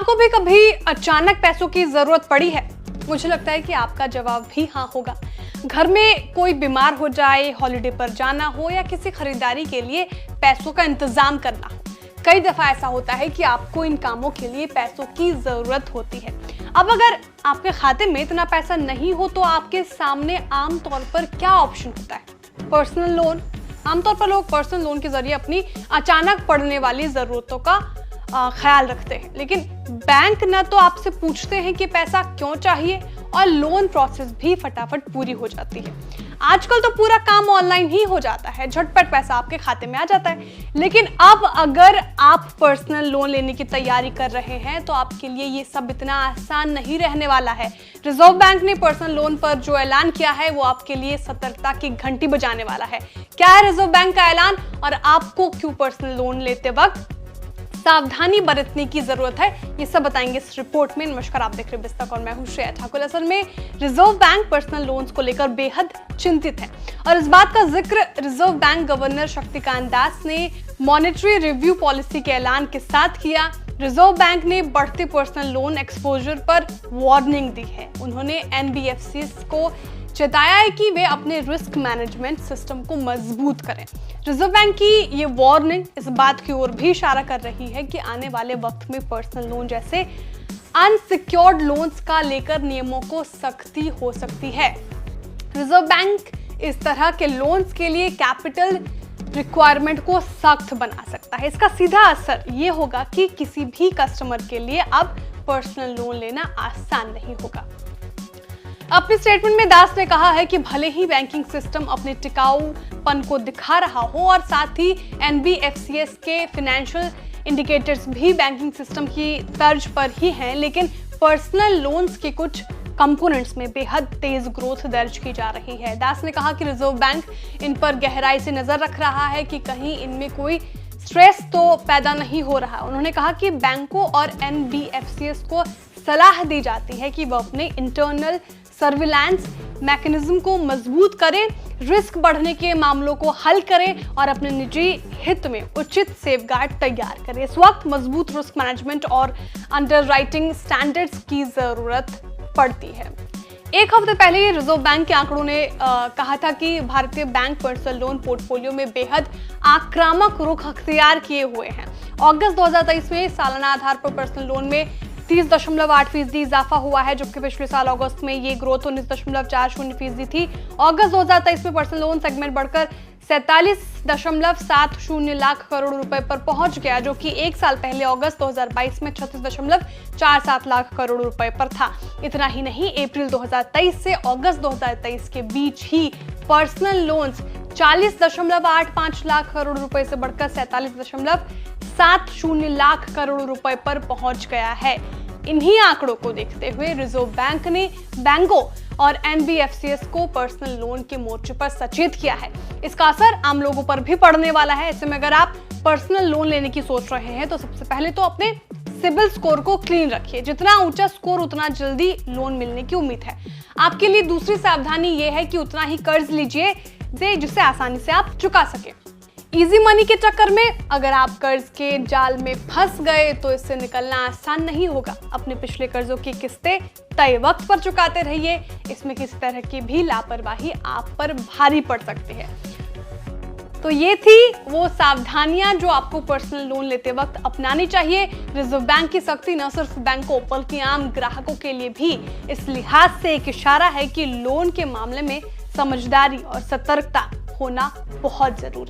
आपको भी कभी अचानक पैसों की जरूरत पड़ी है? मुझे लगता है कि आपका जवाब भी हाँ होगा। घर में कोई बीमार हो जाए, हॉलिडे पर जाना हो या किसी खरीदारी के लिए पैसों का इंतजाम करना हो। कई दफा ऐसा होता है कि आपको इन कामों के लिए पैसों की जरूरत होती है। अब अगर आपके खाते में इतना पैसा नहीं हो तो आपके सामने आमतौर पर क्या ऑप्शन होता है? Personal loan. आमतौर पर लोग पर्सनल लोन के जरिए अपनी अचानक पड़ने वाली जरूरतों का ख्याल रखते हैं, लेकिन बैंक न तो आपसे पूछते हैं कि पैसा क्यों चाहिए और लोन प्रोसेस भी फटाफट पूरी हो जाती है। आजकल तो पूरा काम ऑनलाइन ही हो जाता है, झटपट पैसा आपके खाते में आ जाता है। लेकिन अब अगर आप पर्सनल लोन लेने की तैयारी कर रहे हैं तो आपके लिए ये सब इतना आसान नहीं रहने वाला है। रिजर्व बैंक ने पर्सनल लोन पर जो ऐलान किया है वो आपके लिए सतर्कता की घंटी बजाने वाला है। क्या है रिजर्व बैंक का ऐलान और आपको क्यों पर्सनल लोन लेते वक्त सावधानी बरतने की जरूरत है, ये सब बताएंगे इस रिपोर्ट में। नमस्कार, आप देख रहे हैं बिस्तक और मैं हूं श्रेया ठाकुर। असल में रिजर्व बैंक पर्सनल लोन्स को लेकर बेहद चिंतित है और इस बात का जिक्र reserve bank governor Shaktikanta Das ने मॉनेटरी रिव्यू पॉलिसी के ऐलान के साथ किया। रिजर्व बैंक ने बढ़ते पर्सनल लोन एक्सपोजर पर वार्निंग दी है। उन्होंने एनबीएफसीज को चेताया है कि वे अपने रिस्क मैनेजमेंट सिस्टम को मजबूत करें। रिजर्व बैंक की ये वार्निंग इस बात की ओर भी इशारा कर रही है कि आने वाले वक्त में पर्सनल लोन जैसे अनसिक्योर्ड लोन्स का लेकर नियमों को सख्ती हो सकती है। रिजर्व बैंक इस तरह के लोन्स के लिए कैपिटल रिक्वायरमेंट को सख्त बना सकता है। इसका सीधा असर ये होगा कि किसी भी कस्टमर के लिए अब पर्सनल लोन लेना आसान नहीं होगा। अपने स्टेटमेंट में दास ने कहा है कि भले ही बैंकिंग सिस्टम अपने टिकाऊपन को दिखा रहा हो और साथ ही एनबीएफसीएस के फाइनेंशियल इंडिकेटर्स भी बैंकिंग सिस्टम की तर्ज पर ही हैं, लेकिन पर्सनल लोन्स के कुछ कंपोनेंट्स में बेहद तेज ग्रोथ दर्ज की जा रही है। दास ने कहा कि रिजर्व बैंक इन पर गहराई से नजर रख रहा है कि कहीं इनमें कोई स्ट्रेस तो पैदा नहीं हो रहा। उन्होंने कहा कि बैंकों और एनबीएफसीएस को सलाह दी जाती है कि वह अपने इंटरनल सर्विलांस मैकेनिज्म को मजबूत करें, रिस्क बढ़ने के मामलों को हल करें और अपने निजी हित में उचित सेफगार्ड तैयार करें। इस वक्त मजबूत रिस्क मैनेजमेंट और अंडरराइटिंग स्टैंडर्ड्स की जरूरत पड़ती है। एक हफ्ते पहले रिजर्व बैंक के आंकड़ों ने कहा था कि भारतीय बैंक पर्सनल लोन पोर्टफोलियो में बेहद आक्रामक रुख अख्तियार किए हुए हैं। अगस्त 2023 में सालाना आधार पर पर्सनल लोन में 30.8% इजाफा हुआ है, जबकि पिछले साल अगस्त में ये ग्रोथ 19.40% थी। अगस्त 2023 में पर्सनल लोन सेगमेंट बढ़कर 47.70 लाख करोड़ रुपए पर पहुंच गया, जो कि एक साल पहले अगस्त 2022 में 36.47 लाख करोड़ रुपए पर था। इतना ही नहीं, अप्रैल 2023 से अगस्त 2023 के बीच ही पर्सनल लोन्स 40.85 लाख करोड़ रुपए से बढ़कर 47.70 लाख करोड़ रुपए पर पहुंच गया है। इन्हीं आंकड़ों को देखते हुए रिजर्व बैंक ने बैंकों और एनबीएफसीएस को पर्सनल लोन के मोर्चे पर सचेत किया है। इसका असर आम लोगों पर भी पड़ने वाला है। ऐसे में अगर आप पर्सनल लोन लेने की सोच रहे हैं तो सबसे पहले तो अपने सिबिल स्कोर को क्लीन रखिए। जितना ऊंचा स्कोर उतना जल्दी लोन मिलने की उम्मीद है। आपके लिए दूसरी सावधानी यह है कि उतना ही कर्ज लीजिए जिसे आसानी से आप चुका सके। इजी मनी के चक्कर में अगर आप कर्ज के जाल में फंस गए तो इससे निकलना आसान नहीं होगा। अपने पिछले कर्जों की किस्तें तय वक्त पर चुकाते रहिए। इसमें किसी तरह की भी लापरवाही आप पर भारी पड़ सकती है। तो ये थी वो सावधानियां जो आपको पर्सनल लोन लेते वक्त अपनानी चाहिए। रिजर्व बैंक की सख्ती न सिर्फ बैंकों बल्कि आम ग्राहकों के लिए भी इस लिहाज से एक इशारा है कि लोन के मामले में समझदारी और सतर्कता होना बहुत जरूरी है।